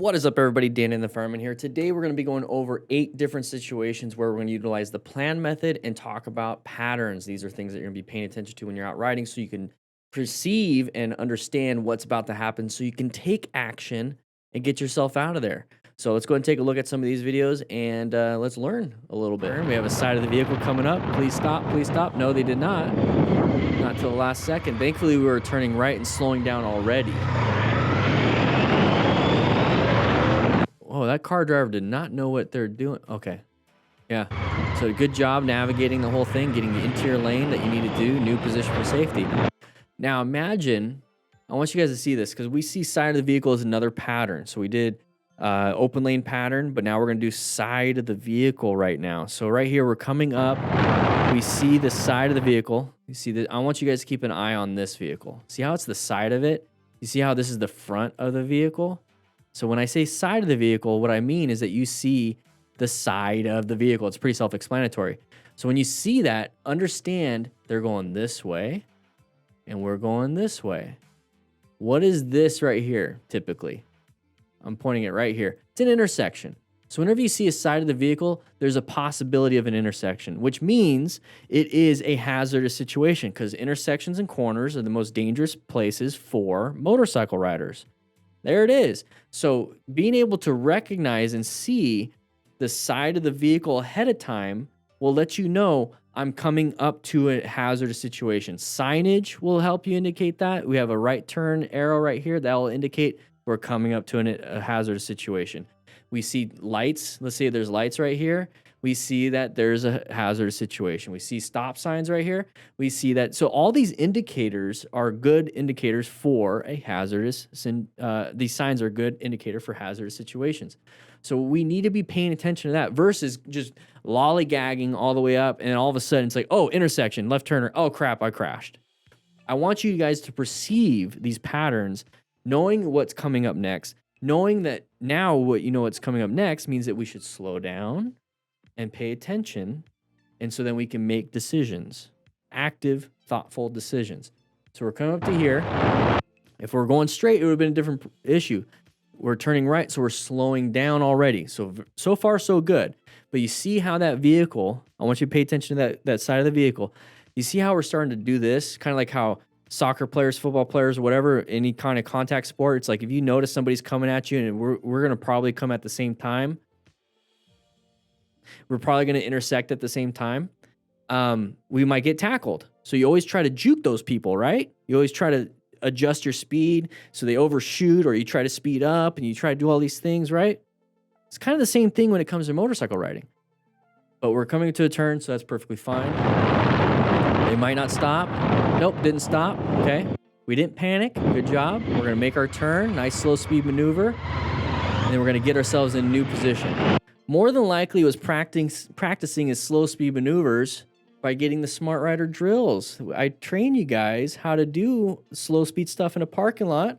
What is up, everybody? DanDanTheFireman here. Today, we're going to be going over 8 different situations where we're going to utilize the plan method and talk about patterns. These are things that you're going to be paying attention to when you're out riding so you can perceive and understand what's about to happen so you can take action and get yourself out of there. So let's go ahead and take a look at some of these videos and let's learn a little bit. We have a side of the vehicle coming up. Please stop. Please stop. No, they did not. Not till the last second. Thankfully, we were turning right and slowing down already. Oh, that car driver did not know what they're doing. Okay. Yeah. So good job navigating the whole thing, getting into your lane that you need to do, new position for safety. Now imagine, I want you guys to see this because we see side of the vehicle as another pattern. So we did open lane pattern, but now we're going to do side of the vehicle right now. So right here, we're coming up. We see the side of the vehicle. You see that? I want you guys to keep an eye on this vehicle. See how it's the side of it? You see how this is the front of the vehicle? So when I say side of the vehicle, what I mean is that you see the side of the vehicle. It's pretty self-explanatory. So when you see that, understand they're going this way and we're going this way. What is this right here, typically? I'm pointing it right here. It's an intersection. So whenever you see a side of the vehicle, there's a possibility of an intersection, which means it is a hazardous situation because intersections and corners are the most dangerous places for motorcycle riders. There it is. So being able to recognize and see the side of the vehicle ahead of time will let you know I'm coming up to a hazardous situation. Signage will help you indicate that. We have a right turn arrow right here that will indicate we're coming up to a hazardous situation. We see lights. Let's say there's lights right here. We see that there's a hazardous situation. We see stop signs right here. We see that. So all these indicators are good indicators for a hazardous, these signs are a good indicator for hazardous situations. So we need to be paying attention to that versus just lollygagging all the way up and all of a sudden it's like, oh, intersection, left turner. Oh crap, I crashed. I want you guys to perceive these patterns, knowing what's coming up next, knowing that now what you know what's coming up next means that we should slow down and pay attention, and so then we can make decisions, active, thoughtful decisions. So we're coming up to here. If we're going straight, it would have been a different issue. We're turning right, so we're slowing down already. So far, so good. But you see how that vehicle, I want you to pay attention to that side of the vehicle. You see how we're starting to do this? Kind of like how soccer players, football players, whatever, any kind of contact sport, it's like if you notice somebody's coming at you and we're going to probably come at the same time, we're probably going to intersect at the same time. We might get tackled. So you always try to juke those people, right? You always try to adjust your speed so they overshoot, or you try to speed up and you try to do all these things, right? It's kind of the same thing when it comes to motorcycle riding. But we're coming to a turn, so that's perfectly fine. They might not stop. Nope, didn't stop. Okay. We didn't panic. Good job. We're going to make our turn. Nice slow speed maneuver. And then we're going to get ourselves in a new position. More than likely, it was practicing his slow speed maneuvers by getting the Smart Rider drills. I train you guys how to do slow speed stuff in a parking lot.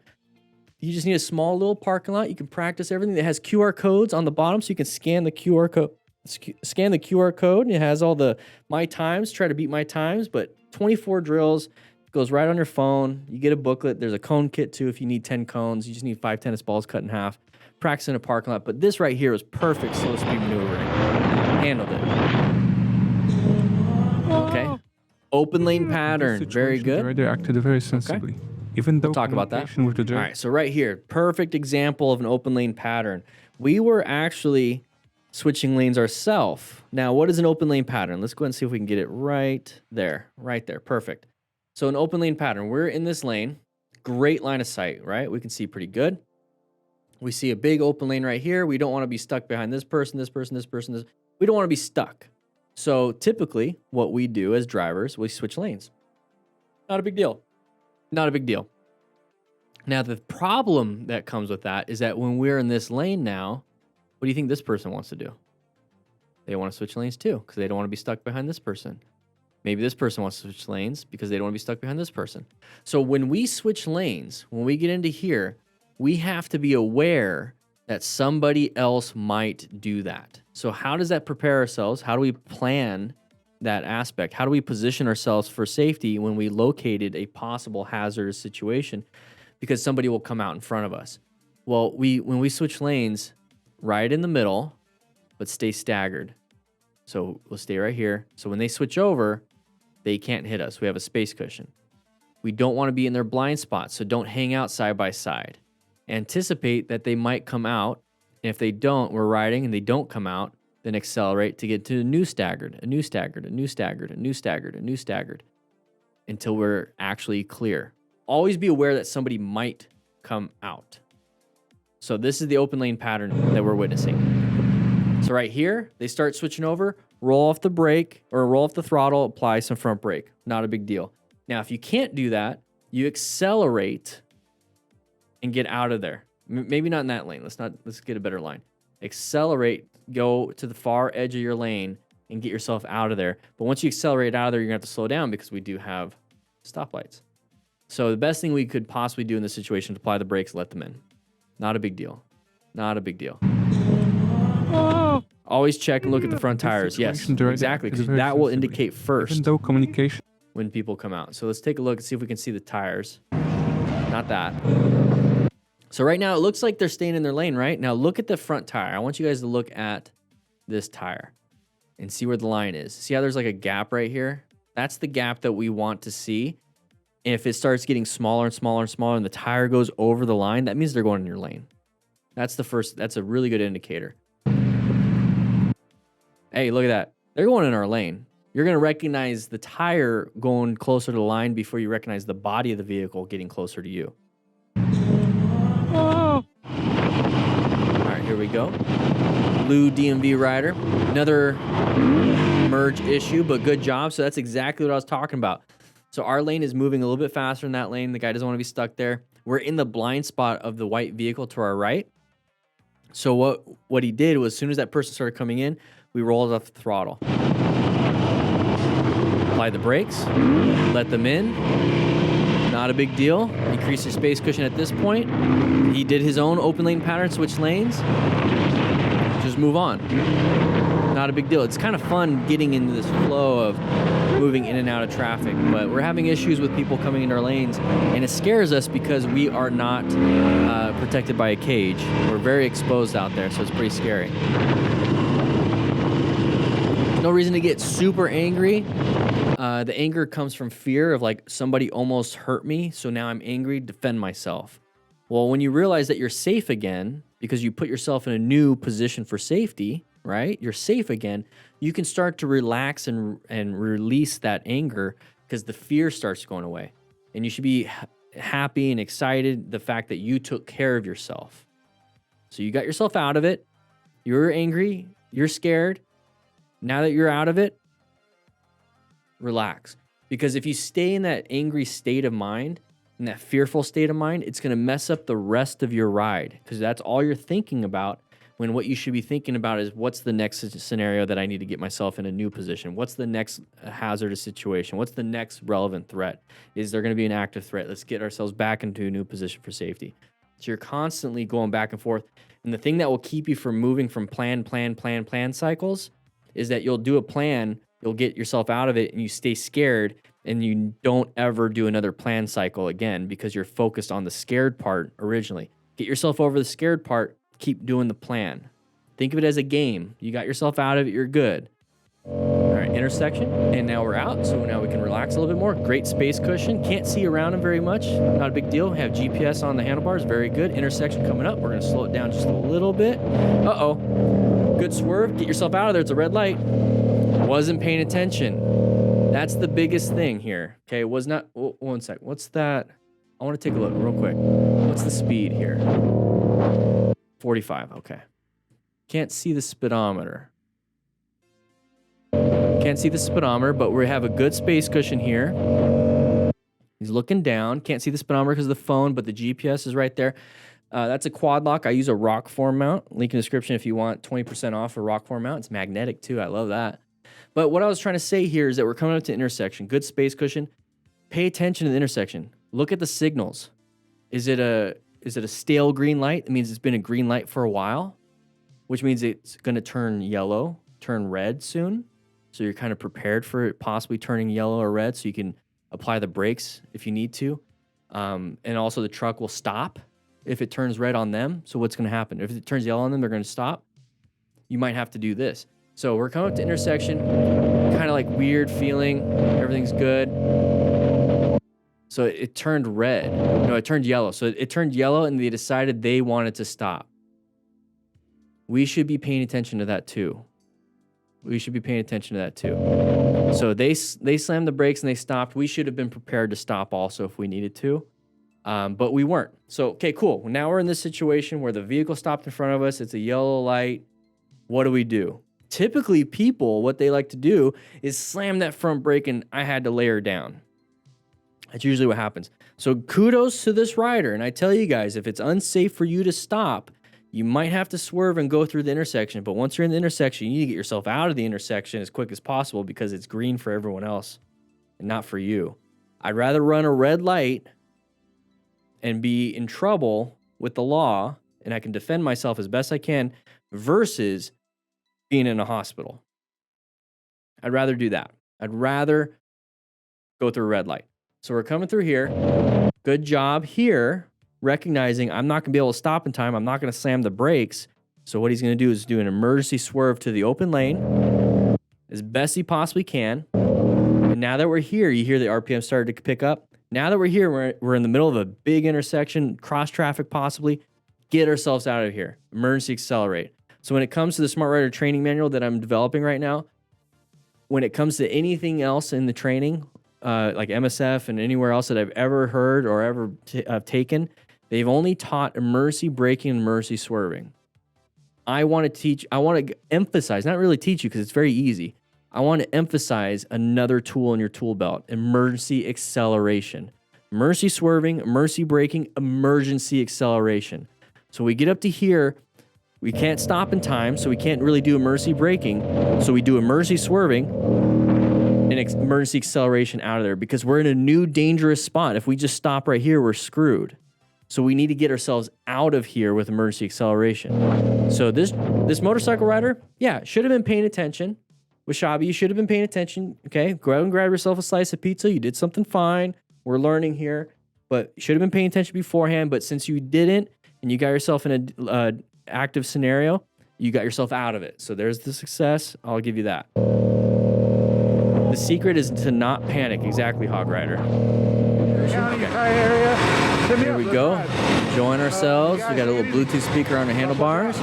You just need a small little parking lot. You can practice everything that has QR codes on the bottom, so you can scan the QR code. Scan the QR code, and it has all the my times. Try to beat my times, but 24 drills. Goes right on your phone. You get a booklet. There's a cone kit too if you need 10 cones. You just need 5 tennis balls cut in half. Practice in a parking lot, but this right here is perfect slow speed maneuvering. Handled it. Okay. Open lane pattern. Very good. The rider acted very sensibly. Okay. Even though we'll talk about that. With the all right, so right here, perfect example of an open lane pattern. We were actually switching lanes ourselves. Now, what is an open lane pattern? Let's go ahead and see if we can get it right there. Right there. Perfect. So an open lane pattern. We're in this lane. Great line of sight, right? We can see pretty good. We see a big open lane right here. We don't want to be stuck behind this person, this person, this person. We don't want to be stuck. So typically what we do as drivers, we switch lanes. Not a big deal. Not a big deal. Now, the problem that comes with that is that when we're in this lane now, what do you think this person wants to do? They want to switch lanes too because they don't want to be stuck behind this person. Maybe this person wants to switch lanes because they don't want to be stuck behind this person. So when we switch lanes, when we get into here, we have to be aware that somebody else might do that. So how does that prepare ourselves? How do we plan that aspect? How do we position ourselves for safety when we located a possible hazardous situation? Because somebody will come out in front of us. Well, when we switch lanes, right in the middle, but stay staggered. So we'll stay right here. So when they switch over, they can't hit us. We have a space cushion. We don't want to be in their blind spot, so don't hang out side by side. Anticipate that they might come out. And if they don't, we're riding and they don't come out, then accelerate to get to a new staggered, a new staggered, a new staggered, a new staggered, a new staggered, until we're actually clear. Always be aware that somebody might come out. So this is the open lane pattern that we're witnessing. So right here, they start switching over, roll off the brake or roll off the throttle, apply some front brake. Not a big deal. Now, if you can't do that, you accelerate and get out of there. Maybe not in that lane. Let's get a better line. Accelerate, go to the far edge of your lane and get yourself out of there. But once you accelerate out of there, you're gonna have to slow down because we do have stoplights. So the best thing we could possibly do in this situation is apply the brakes, let them in. Not a big deal. Not a big deal. Always check and look at the front tires. Yes, exactly, because that will indicate first. Even though communication. When people come out. So let's take a look and see if we can see the tires. Not that. So right now it looks like they're staying in their lane, right? Now look at the front tire. I want you guys to look at this tire and see where the line is. See how there's like a gap right here? That's the gap that we want to see. And if it starts getting smaller and smaller and smaller and the tire goes over the line, that means they're going in your lane. That's a really good indicator. Hey, look at that. They're going in our lane. You're going to recognize the tire going closer to the line before you recognize the body of the vehicle getting closer to you. All right, here we go. Blue DMV rider. Another merge issue, but good job. So that's exactly what I was talking about. So our lane is moving a little bit faster in that lane. The guy doesn't want to be stuck there. We're in the blind spot of the white vehicle to our right. So what he did was as soon as that person started coming in, we rolled off the throttle. Apply the brakes, let them in. Not a big deal. Increase your space cushion at this point. He did his own open lane pattern, switch lanes. Just move on. Not a big deal. It's kind of fun getting into this flow of moving in and out of traffic, but we're having issues with people coming into our lanes, and it scares us because we are not protected by a cage. We're very exposed out there, so it's pretty scary. No reason to get super angry. The anger comes from fear of like somebody almost hurt me, so now I'm angry, defend myself. Well, when you realize that you're safe again because you put yourself in a new position for safety, right? You're safe again. You can start to relax and release that anger because the fear starts going away. And you should be happy and excited the fact that you took care of yourself. So you got yourself out of it. You're angry. You're scared. Now that you're out of it, relax. Because if you stay in that angry state of mind, in that fearful state of mind, it's going to mess up the rest of your ride because that's all you're thinking about. When what you should be thinking about is what's the next scenario that I need to get myself in a new position? What's the next hazardous situation? What's the next relevant threat? Is there going to be an active threat? Let's get ourselves back into a new position for safety. So you're constantly going back and forth. And the thing that will keep you from moving from plan cycles is that you'll do a plan, you'll get yourself out of it, and you stay scared, and you don't ever do another plan cycle again because you're focused on the scared part originally. Get yourself over the scared part. Keep doing the plan. Think of it as a game. You got yourself out of it, you're good. All right, intersection, and now we're out, so now we can relax a little bit more. Great space cushion. Can't see around them very much. Not a big deal. Have GPS on the handlebars. Very good. Intersection coming up. We're going to slow it down just a little bit. Uh-oh. Good swerve. Get yourself out of there. It's a red light. Wasn't paying attention. That's the biggest thing here. Okay, was not... Oh, one sec. What's that? I want to take a look real quick. What's the speed here? 45, okay. Can't see the speedometer. Can't see the speedometer, but we have a good space cushion here. He's looking down. Can't see the speedometer because of the phone, but the GPS is right there. That's a quad lock. I use a rock form mount. Link in the description if you want 20% off a rock form mount. It's magnetic too. I love that. But what I was trying to say here is that we're coming up to intersection. Good space cushion. Pay attention to the intersection. Look at the signals. Is it a stale green light? It means it's been a green light for a while, which means it's going to turn yellow, turn red soon. So you're kind of prepared for it possibly turning yellow or red so you can apply the brakes if you need to. And also the truck will stop if it turns red on them. So what's going to happen? If it turns yellow on them, they're going to stop. You might have to do this. So we're coming up to intersection, kind of like weird feeling. Everything's good. So it turned red. No, it turned yellow. So it turned yellow and they decided they wanted to stop. We should be paying attention to that too. We should be paying attention to that too. So they slammed the brakes and they stopped. We should have been prepared to stop also if we needed to. But we weren't. So, okay, cool. Now we're in this situation where the vehicle stopped in front of us. It's a yellow light. What do? Typically, people, what they like to do is slam that front brake and I had to lay her down. That's usually what happens. So kudos to this rider. And I tell you guys, if it's unsafe for you to stop, you might have to swerve and go through the intersection. But once you're in the intersection, you need to get yourself out of the intersection as quick as possible because it's green for everyone else and not for you. I'd rather run a red light and be in trouble with the law and I can defend myself as best I can versus being in a hospital. I'd rather do that. I'd rather go through a red light. So we're coming through here. Good job here, recognizing I'm not going to be able to stop in time. I'm not going to slam the brakes. So what he's going to do is do an emergency swerve to the open lane as best he possibly can. And now that we're here, you hear the RPM started to pick up. Now that we're here, we're in the middle of a big intersection, cross traffic possibly. Get ourselves out of here. Emergency accelerate. So when it comes to the Smart Rider training manual that I'm developing right now, when it comes to anything else in the training, like MSF and anywhere else that I've ever heard or ever taken, they've only taught emergency braking and emergency swerving. I want to emphasize, not really teach you because it's very easy. I want to emphasize another tool in your tool belt, emergency acceleration. Emergency swerving, emergency braking, emergency acceleration. So we get up to here, we can't stop in time, so we can't really do emergency braking. So we do emergency swerving and emergency acceleration out of there because we're in a new dangerous spot. If we just stop right here, we're screwed. So we need to get ourselves out of here with emergency acceleration. So this motorcycle rider, yeah, should have been paying attention. Washabi, you should have been paying attention. Okay, go out and grab yourself a slice of pizza. You did something fine. We're learning here, but you should have been paying attention beforehand. But since you didn't, and you got yourself in a active scenario, you got yourself out of it. So there's the success. I'll give you that. The secret is to not panic. Exactly, Hog Rider. Okay. Here we go. Enjoying ourselves. We got a little Bluetooth speaker on the handlebars.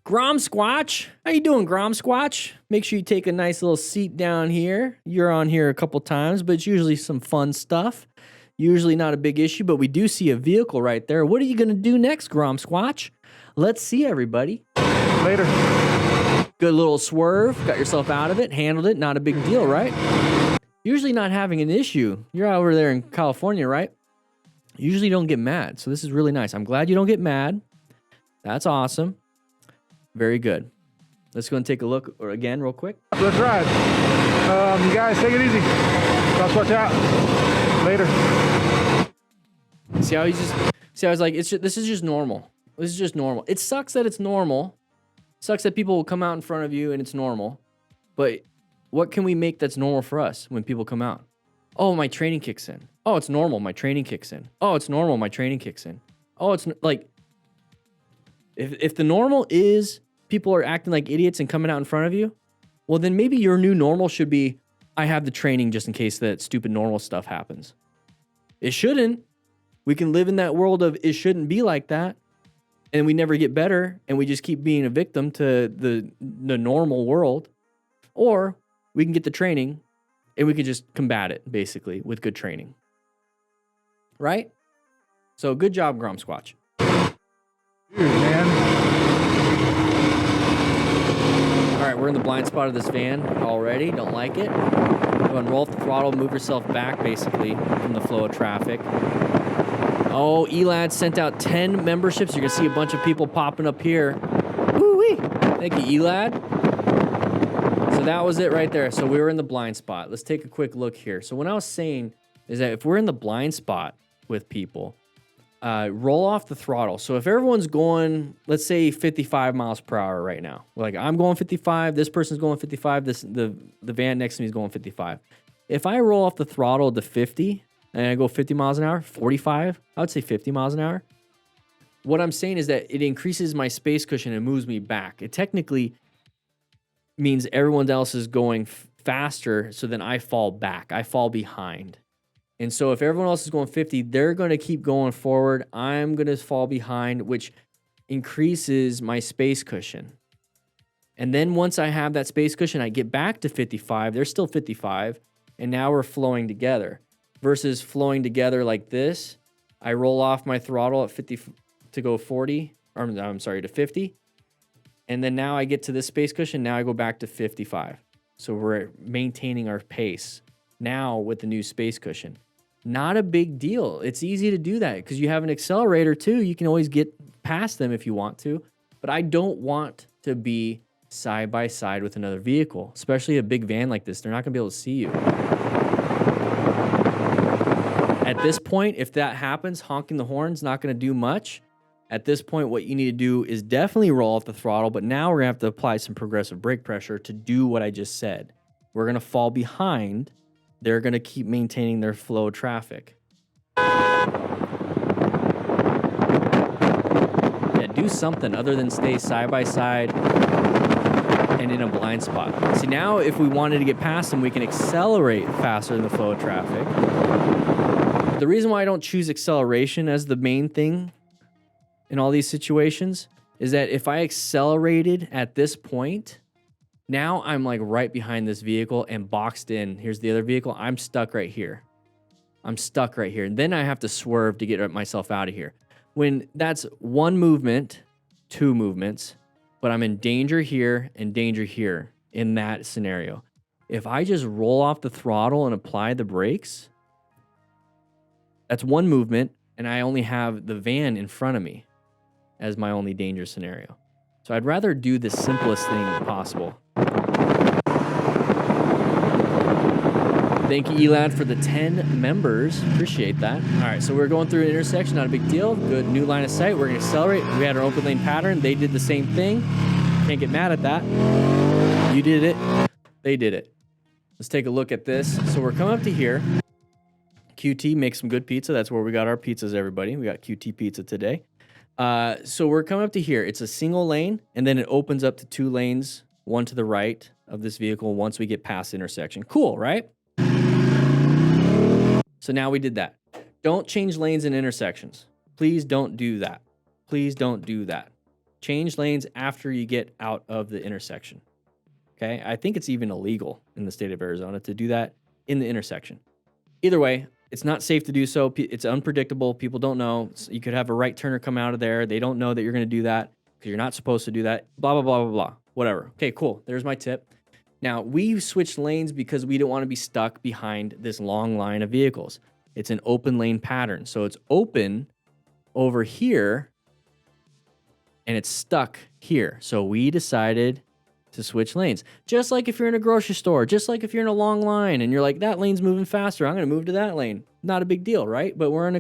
Grom Squatch. How you doing, Grom Squatch? Make sure you take a nice little seat down here. You're on here a couple times, but it's usually some fun stuff. Usually not a big issue, but we do see a vehicle right there. What are you going to do next, Grom Squatch? Let's see, everybody. Later. Good little swerve. Got yourself out of it. Handled it. Not a big deal, right? Usually not having an issue. You're over there in California, right? Usually don't get mad. So this is really nice. I'm glad you don't get mad. That's awesome. Very good. Let's go and take a look again real quick. Let's ride. You guys take it easy. Let's watch out. Later. See how I was like, this is just normal. This is just normal. It sucks that it's normal. It sucks that people will come out in front of you and it's normal. But what can we make that's normal for us when people come out? Oh, my training kicks in. Oh, it's normal. My training kicks in. Oh, it's normal. My training kicks in. Oh, it's like, if the normal is people are acting like idiots and coming out in front of you, well, then maybe your new normal should be, I have the training just in case that stupid normal stuff happens. It shouldn't. We can live in that world of it shouldn't be like that. And we never get better and we just keep being a victim to the normal world. Or we can get the training and we can just combat it basically with good training. Right? So good job, Grom Squatch. Dude, man. All right, we're in the blind spot of this van already. Don't like it. Go and roll off the throttle, move yourself back basically from the flow of traffic. Oh, Elad sent out 10 memberships. You're going to see a bunch of people popping up here. Woo-wee. Thank you, Elad. So that was it right there. So we were in the blind spot. Let's take a quick look here. So what I was saying is that if we're in the blind spot with people, roll off the throttle. So if everyone's going, let's say 55 miles per hour right now, like I'm going 55, this person's going 55, the van next to me is going 55. If I roll off the throttle to 50 and I go 50 miles an hour, 45, I would say 50 miles an hour. what I'm saying is that it increases my space cushion and moves me back. It technically means everyone else is going faster, so then I fall back. I fall behind. And so if everyone else is going 50, they're going to keep going forward. I'm going to fall behind, which increases my space cushion. And then once I have that space cushion, I get back to 55. They're still 55. And now we're flowing together. Versus flowing together like this, I roll off my throttle at 50 to go 40. Or I'm sorry, to 50. And then now I get to this space cushion. Now I go back to 55. So we're maintaining our pace now with the new space cushion. Not a big deal. It's easy to do that because you have an accelerator too. You can always get past them if you want to. But I don't want to be side by side with another vehicle, especially a big van like this. They're not going to be able to see you. At this point, if that happens, honking the horn's not going to do much. At this point, what you need to do is definitely roll off the throttle, but now we're going to have to apply some progressive brake pressure to do what I just said. We're going to fall behind. They're going to keep maintaining their flow of traffic. Yeah, do something other than stay side by side and in a blind spot. See, now if we wanted to get past them, we can accelerate faster than the flow of traffic. The reason why I don't choose acceleration as the main thing in all these situations is that if I accelerated at this point, now I'm like right behind this vehicle and boxed in. Here's the other vehicle. I'm stuck right here. I'm stuck right here. And then I have to swerve to get myself out of here. When that's one movement, two movements, but I'm in danger here and danger here in that scenario. If I just roll off the throttle and apply the brakes, that's one movement, and I only have the van in front of me as my only danger scenario. So I'd rather do the simplest thing possible. Thank you, Elad, for the 10 members. Appreciate that. All right, so we're going through an intersection, not a big deal. Good new line of sight. We're going to accelerate. We had our open lane pattern. They did the same thing. Can't get mad at that. You did it. They did it. Let's take a look at this. So we're coming up to here. QT makes some good pizza. That's where we got our pizzas, everybody. We got QT pizza today. So we're coming up to here. It's a single lane, and then it opens up to two lanes, one to the right of this vehicle once we get past the intersection. Cool, right? So now we did that. Don't change lanes in intersections. Please don't do that. Please don't do that. Change lanes after you get out of the intersection. Okay? I think it's even illegal in the state of Arizona to do that in the intersection. Either way, it's not safe to do so. It's unpredictable. People don't know. You could have a right turner come out of there. They don't know that you're going to do that because you're not supposed to do that. Blah, blah, blah, blah, blah. Whatever. Okay, cool. There's my tip. Now, we switched lanes because we don't want to be stuck behind this long line of vehicles. It's an open lane pattern. So it's open over here and it's stuck here. So we decided to switch lanes. Just like if you're in a grocery store, just like if you're in a long line and you're like, that lane's moving faster, I'm going to move to that lane. Not a big deal, right? But we're in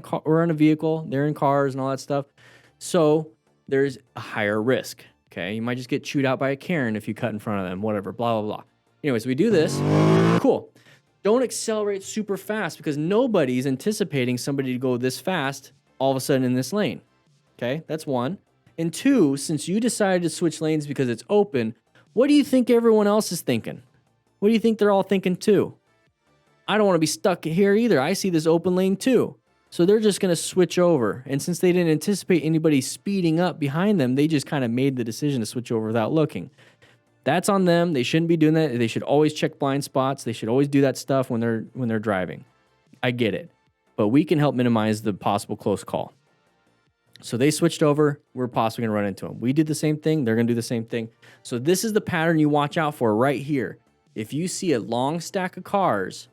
a vehicle, they're in cars and all that stuff. So there's a higher risk, okay? You might just get chewed out by a Karen if you cut in front of them, whatever, blah, blah, blah. Anyways, we do this. Cool. Don't accelerate super fast because nobody's anticipating somebody to go this fast all of a sudden in this lane, okay? That's one. And two, since you decided to switch lanes because it's open, what do you think everyone else is thinking? What do you think they're all thinking too? I don't want to be stuck here either. I see this open lane too. So they're just going to switch over. And since they didn't anticipate anybody speeding up behind them, they just kind of made the decision to switch over without looking. That's on them. They shouldn't be doing that. They should always check blind spots. They should always do that stuff when they're driving. I get it. But we can help minimize the possible close call. So they switched over. We're possibly going to run into them. We did the same thing. They're going to do the same thing. So this is the pattern you watch out for right here. If you see a long stack of cars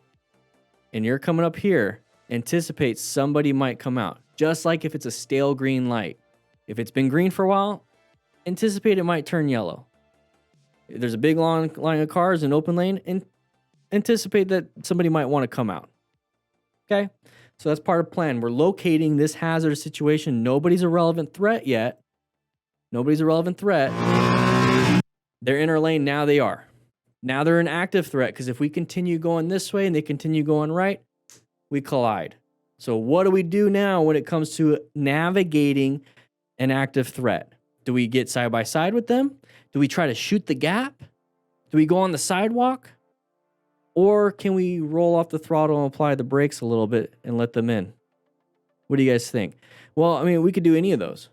and you're coming up here, anticipate somebody might come out. Just like if it's a stale green light. If it's been green for a while, anticipate it might turn yellow. If there's a big long line of cars in open lane, and anticipate that somebody might want to come out. Okay? So that's part of the plan. We're locating this hazardous situation. Nobody's a relevant threat yet. Nobody's a relevant threat. They're in our lane. Now they are. Now they're an active threat because if we continue going this way and they continue going right, we collide. So what do we do now when it comes to navigating an active threat? Do we get side by side with them? Do we try to shoot the gap? Do we go on the sidewalk? Or can we roll off the throttle and apply the brakes a little bit and let them in? What do you guys think? Well, I mean, we could do any of those.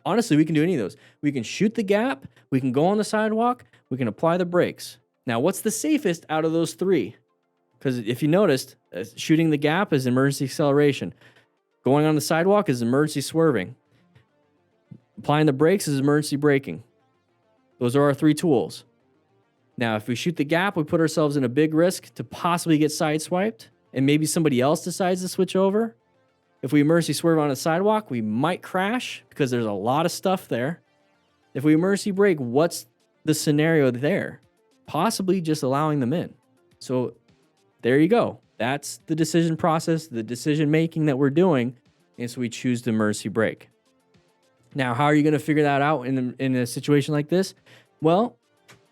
Honestly, we can do any of those. We can shoot the gap. We can go on the sidewalk. We can apply the brakes. Now, what's the safest out of those three? Because if you noticed, shooting the gap is emergency acceleration. Going on the sidewalk is emergency swerving. Applying the brakes is emergency braking. Those are our three tools. Now, if we shoot the gap, we put ourselves in a big risk to possibly get sideswiped, and maybe somebody else decides to switch over. If we emergency swerve on a sidewalk, we might crash because there's a lot of stuff there. If we emergency brake, what's the scenario there? Possibly just allowing them in. So there you go. That's the decision process, the decision making that we're doing. And so we choose to emergency brake. Now, how are you going to figure that out in a situation like this? Well,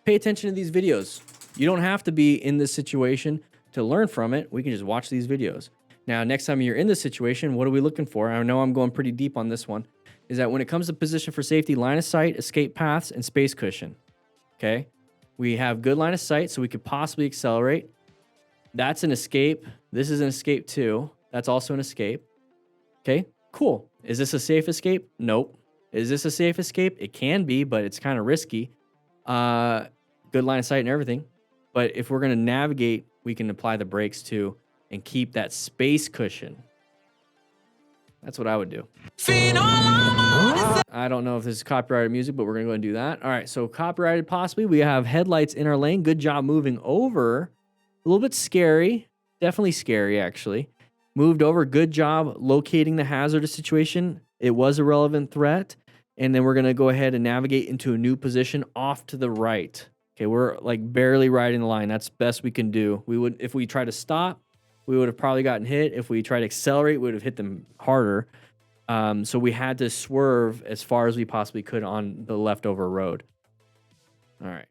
pay attention to these videos. You don't have to be in this situation to learn from it. We can just watch these videos. Now, next time you're in this situation, what are we looking for? I know I'm going pretty deep on this one. Is that when it comes to position for safety, line of sight, escape paths, and space cushion. Okay? We have good line of sight, so we could possibly accelerate. That's an escape. This is an escape too. That's also an escape. Okay, cool. Is this a safe escape? Nope. Is this a safe escape? It can be, but it's kind of risky. Good line of sight and everything. But if we're going to navigate, we can apply the brakes too and keep that space cushion. That's what I would do. I don't know if this is copyrighted music, but we're going to go and do that. All right, so copyrighted possibly. We have headlights in our lane. Good job moving over. A little bit scary. Definitely scary, actually. Moved over. Good job locating the hazardous situation. It was a relevant threat. And then we're going to go ahead and navigate into a new position off to the right. Okay, we're like barely riding the line. That's best we can do. We would, if we try to stop, we would have probably gotten hit. If we try to accelerate, we would have hit them harder. So we had to swerve as far as we possibly could on the leftover road. All right.